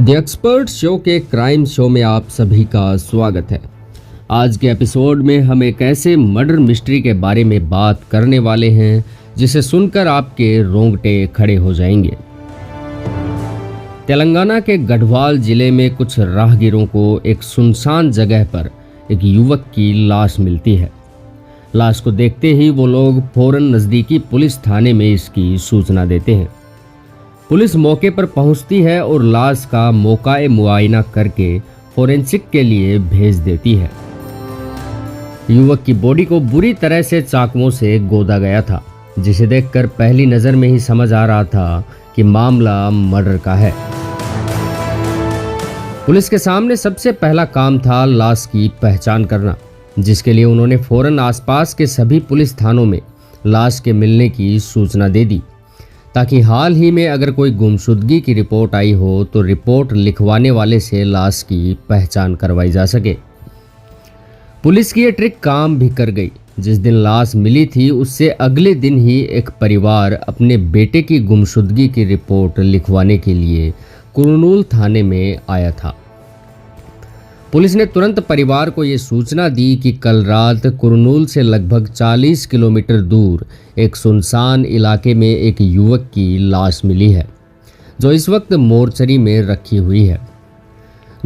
The expert show के crime show में आप सभी का स्वागत है। आज के एपिसोड में हम एक ऐसे मर्डर मिस्ट्री के बारे में बात करने वाले हैं जिसे सुनकर आपके रोंगटे खड़े हो जाएंगे। तेलंगाना के गढ़वाल जिले में कुछ राहगीरों को एक सुनसान जगह पर एक युवक की लाश मिलती है। लाश को देखते ही वो लोग फौरन नज़दीकी पुलिस थाने में इसकी सूचना देते हैं। पुलिस मौके पर पहुंचती है और लाश का मौकाए मुआयना करके फोरेंसिक के लिए भेज देती है। युवक की बॉडी को बुरी तरह से चाकुओं से गोदा गया था, जिसे देखकर पहली नज़र में ही समझ आ रहा था कि मामला मर्डर का है। पुलिस के सामने सबसे पहला काम था लाश की पहचान करना, जिसके लिए उन्होंने फौरन आसपास के सभी पुलिस थानों में लाश के मिलने की सूचना दे दी, ताकि हाल ही में अगर कोई गुमशुदगी की रिपोर्ट आई हो तो रिपोर्ट लिखवाने वाले से लाश की पहचान करवाई जा सके। पुलिस की ये ट्रिक काम भी कर गई। जिस दिन लाश मिली थी उससे अगले दिन ही एक परिवार अपने बेटे की गुमशुदगी की रिपोर्ट लिखवाने के लिए कुरनूल थाने में आया था। पुलिस ने तुरंत परिवार को ये सूचना दी कि कल रात कुरनूल से लगभग 40 किलोमीटर दूर एक सुनसान इलाके में एक युवक की लाश मिली है, जो इस वक्त मोर्चरी में रखी हुई है।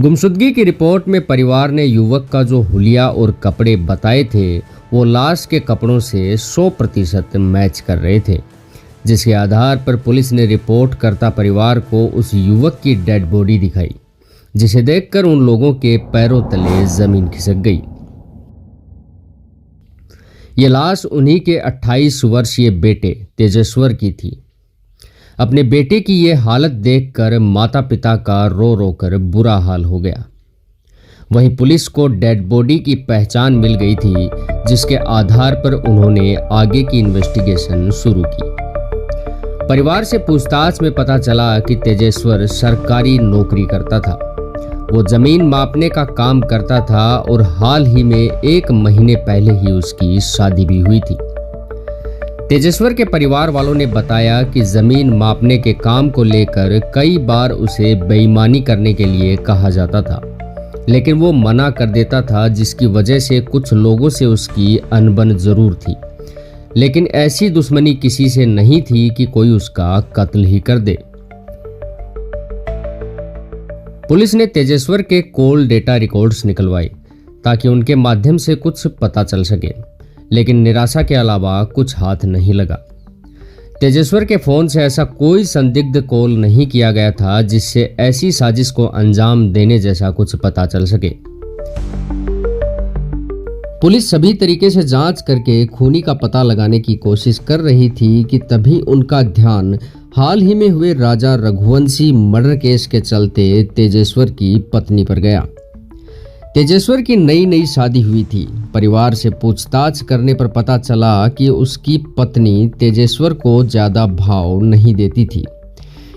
गुमशुदगी की रिपोर्ट में परिवार ने युवक का जो हुलिया और कपड़े बताए थे वो लाश के कपड़ों से 100% मैच कर रहे थे, जिसके आधार पर पुलिस ने रिपोर्ट करता परिवार को उस युवक की डेड बॉडी दिखाई, जिसे देखकर उन लोगों के पैरों तले जमीन खिसक गई। ये लाश उन्हीं के 28 वर्षीय बेटे तेजेश्वर की थी। अपने बेटे की ये हालत देखकर माता पिता का रो रो कर बुरा हाल हो गया। वहीं पुलिस को डेड बॉडी की पहचान मिल गई थी, जिसके आधार पर उन्होंने आगे की इन्वेस्टिगेशन शुरू की। परिवार से पूछताछ में पता चला कि तेजेश्वर सरकारी नौकरी करता था। वो जमीन मापने का काम करता था और हाल ही में 1 महीने पहले ही उसकी शादी भी हुई थी। तेजेश्वर के परिवार वालों ने बताया कि जमीन मापने के काम को लेकर कई बार उसे बेईमानी करने के लिए कहा जाता था, लेकिन वो मना कर देता था, जिसकी वजह से कुछ लोगों से उसकी अनबन जरूर थी, लेकिन ऐसी दुश्मनी किसी से नहीं थी कि कोई उसका कत्ल ही कर दे। पुलिस ने तेजेश्वर के कॉल डेटा रिकॉर्ड्स निकलवाए ताकि उनके माध्यम से कुछ पता चल सके, लेकिन निराशा के अलावा कुछ हाथ नहीं लगा। तेजेश्वर के फोन से ऐसा कोई संदिग्ध कॉल नहीं किया गया था जिससे ऐसी साजिश को अंजाम देने जैसा कुछ पता चल सके। पुलिस सभी तरीके से जांच करके खूनी का पता लगाने की कोशिश कर रही थी कि तभी उनका ध्यान हाल ही में हुए राजा रघुवंशी मर्डर केस के चलते तेजेश्वर की पत्नी पर गया। तेजेश्वर की नई शादी हुई थी। परिवार से पूछताछ करने पर पता चला कि उसकी पत्नी तेजेश्वर को ज़्यादा भाव नहीं देती थी।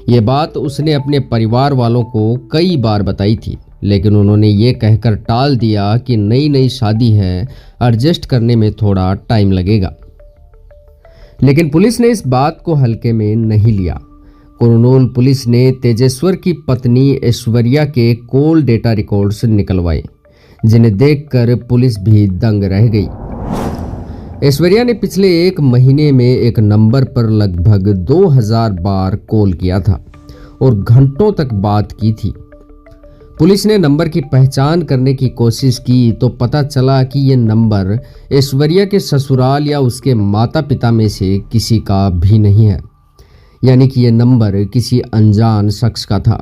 ये बात उसने अपने परिवार वालों को कई बार बताई थी, लेकिन उन्होंने ये कहकर टाल दिया कि नई शादी है, एडजस्ट करने में थोड़ा टाइम लगेगा। लेकिन पुलिस ने इस बात को हल्के में नहीं लिया। कुरनूल पुलिस ने तेजेश्वर की पत्नी ऐश्वर्या के कॉल डेटा रिकॉर्ड्स निकलवाए, जिन्हें देखकर पुलिस भी दंग रह गई। ऐश्वर्या ने पिछले 1 महीने में एक नंबर पर लगभग 2000 बार कॉल किया था और घंटों तक बात की थी। पुलिस ने नंबर की पहचान करने की कोशिश की तो पता चला कि ये नंबर ऐश्वर्या के ससुराल या उसके माता पिता में से किसी का भी नहीं है, यानी कि ये नंबर किसी अनजान शख्स का था।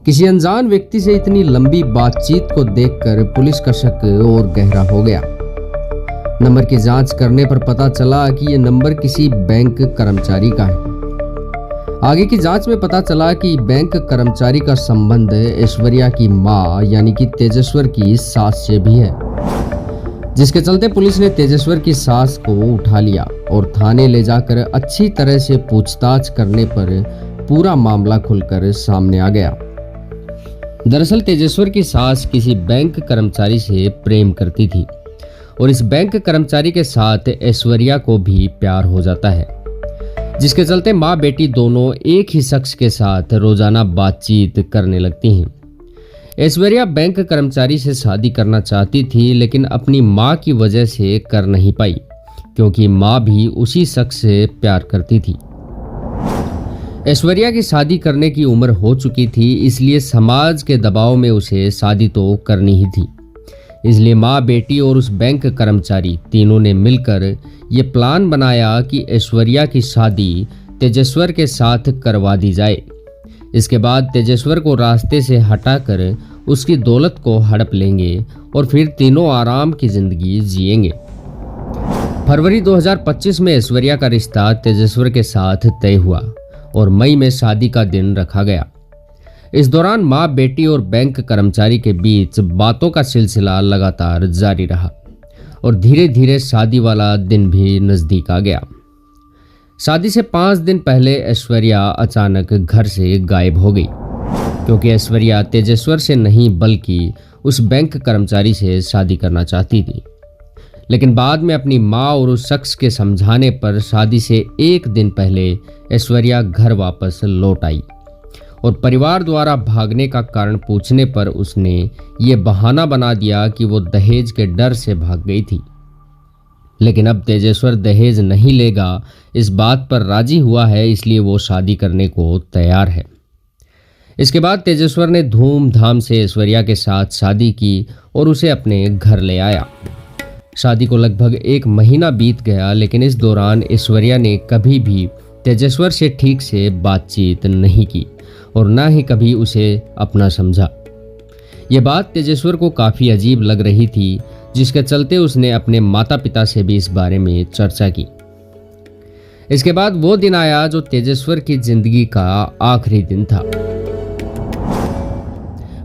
किसी अनजान व्यक्ति से इतनी लंबी बातचीत को देखकर पुलिस का शक और गहरा हो गया। नंबर की जांच करने पर पता चला कि ये नंबर किसी बैंक कर्मचारी का है। आगे की जांच में पता चला कि बैंक कर्मचारी का संबंध ऐश्वर्या की मां यानी कि तेजेश्वर की सास से भी है, जिसके चलते पुलिस ने तेजेश्वर की सास को उठा लिया और थाने ले जाकर अच्छी तरह से पूछताछ करने पर पूरा मामला खुलकर सामने आ गया। दरअसल तेजेश्वर की सास किसी बैंक कर्मचारी से प्रेम करती थी और इस बैंक कर्मचारी के साथ ऐश्वर्या को भी प्यार हो जाता है। जिसके चलते माँ बेटी दोनों एक ही शख्स के साथ रोजाना बातचीत करने लगती हैं। ऐश्वर्या बैंक कर्मचारी से शादी करना चाहती थी, लेकिन अपनी माँ की वजह से कर नहीं पाई, क्योंकि माँ भी उसी शख्स से प्यार करती थी। ऐश्वर्या की शादी करने की उम्र हो चुकी थी, इसलिए समाज के दबाव में उसे शादी तो करनी ही थी। इसलिए माँ बेटी और उस बैंक कर्मचारी तीनों ने मिलकर ये प्लान बनाया कि ऐश्वर्या की शादी तेजेश्वर के साथ करवा दी जाए। इसके बाद तेजेश्वर को रास्ते से हटाकर उसकी दौलत को हड़प लेंगे और फिर तीनों आराम की जिंदगी जिएंगे। फरवरी 2025 में ऐश्वर्या का रिश्ता तेजेश्वर के साथ तय हुआ और मई में शादी का दिन रखा गया। इस दौरान माँ बेटी और बैंक कर्मचारी के बीच बातों का सिलसिला लगातार जारी रहा और धीरे धीरे शादी वाला दिन भी नजदीक आ गया। शादी से 5 दिन पहले ऐश्वर्या अचानक घर से गायब हो गई, क्योंकि ऐश्वर्या तेजेश्वर से नहीं बल्कि उस बैंक कर्मचारी से शादी करना चाहती थी। लेकिन बाद में अपनी माँ और उस शख्स के समझाने पर शादी से 1 दिन पहले ऐश्वर्या घर वापस लौट आई और परिवार द्वारा भागने का कारण पूछने पर उसने ये बहाना बना दिया कि वो दहेज के डर से भाग गई थी। लेकिन अब तेजेश्वर दहेज नहीं लेगा, इस बात पर राजी हुआ है, इसलिए वो शादी करने को तैयार है। इसके बाद तेजेश्वर ने धूमधाम से ऐश्वर्या के साथ शादी की और उसे अपने घर ले आया। शादी को लगभग 1 महीना बीत गया, लेकिन इस दौरान ऐश्वर्या ने कभी भी तेजेश्वर से ठीक से बातचीत नहीं की और ना ही कभी उसे अपना समझा। ये बात तेजेश्वर को काफ़ी अजीब लग रही थी, जिसके चलते उसने अपने माता पिता से भी इस बारे में चर्चा की। इसके बाद वो दिन आया जो तेजेश्वर की जिंदगी का आखिरी दिन था।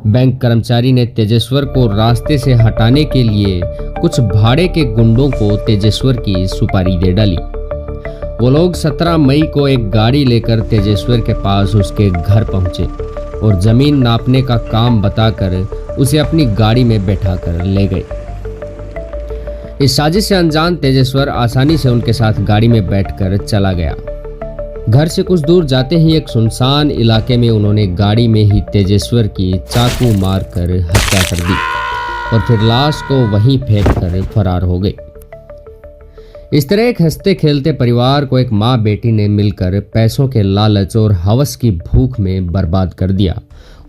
बैंक कर्मचारी ने तेजेश्वर को रास्ते से हटाने के लिए कुछ भाड़े के गुंडों को तेजेश्वर की सुपारी दे डाली। वो लोग 17 मई को एक गाड़ी लेकर तेजेश्वर के पास उसके घर पहुंचे और जमीन नापने का काम बताकर उसे अपनी गाड़ी में बैठाकर ले गए। इस साजिश से अनजान तेजेश्वर आसानी से उनके साथ गाड़ी में बैठकर चला गया। घर से कुछ दूर जाते ही एक सुनसान इलाके में उन्होंने गाड़ी में ही तेजेश्वर की चाकू मारकर हत्या कर दी और फिर लाश को वहीं फेंक कर फरार हो गए। इस तरह एक हंसते खेलते परिवार को एक माँ बेटी ने मिलकर पैसों के लालच और हवस की भूख में बर्बाद कर दिया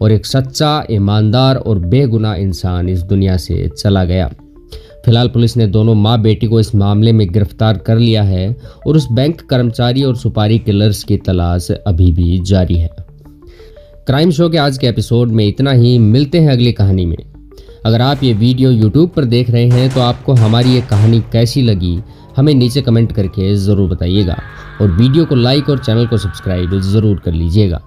और एक सच्चा, ईमानदार और बेगुनाह इंसान इस दुनिया से चला गया। फिलहाल पुलिस ने दोनों माँ बेटी को इस मामले में गिरफ्तार कर लिया है और उस बैंक कर्मचारी और सुपारी किलर्स की तलाश अभी भी जारी है। क्राइम शो के आज के एपिसोड में इतना ही। मिलते हैं अगली कहानी में। अगर आप ये वीडियो YouTube पर देख रहे हैं तो आपको हमारी ये कहानी कैसी लगी हमें नीचे कमेंट करके ज़रूर बताइएगा और वीडियो को लाइक और चैनल को सब्सक्राइब ज़रूर कर लीजिएगा।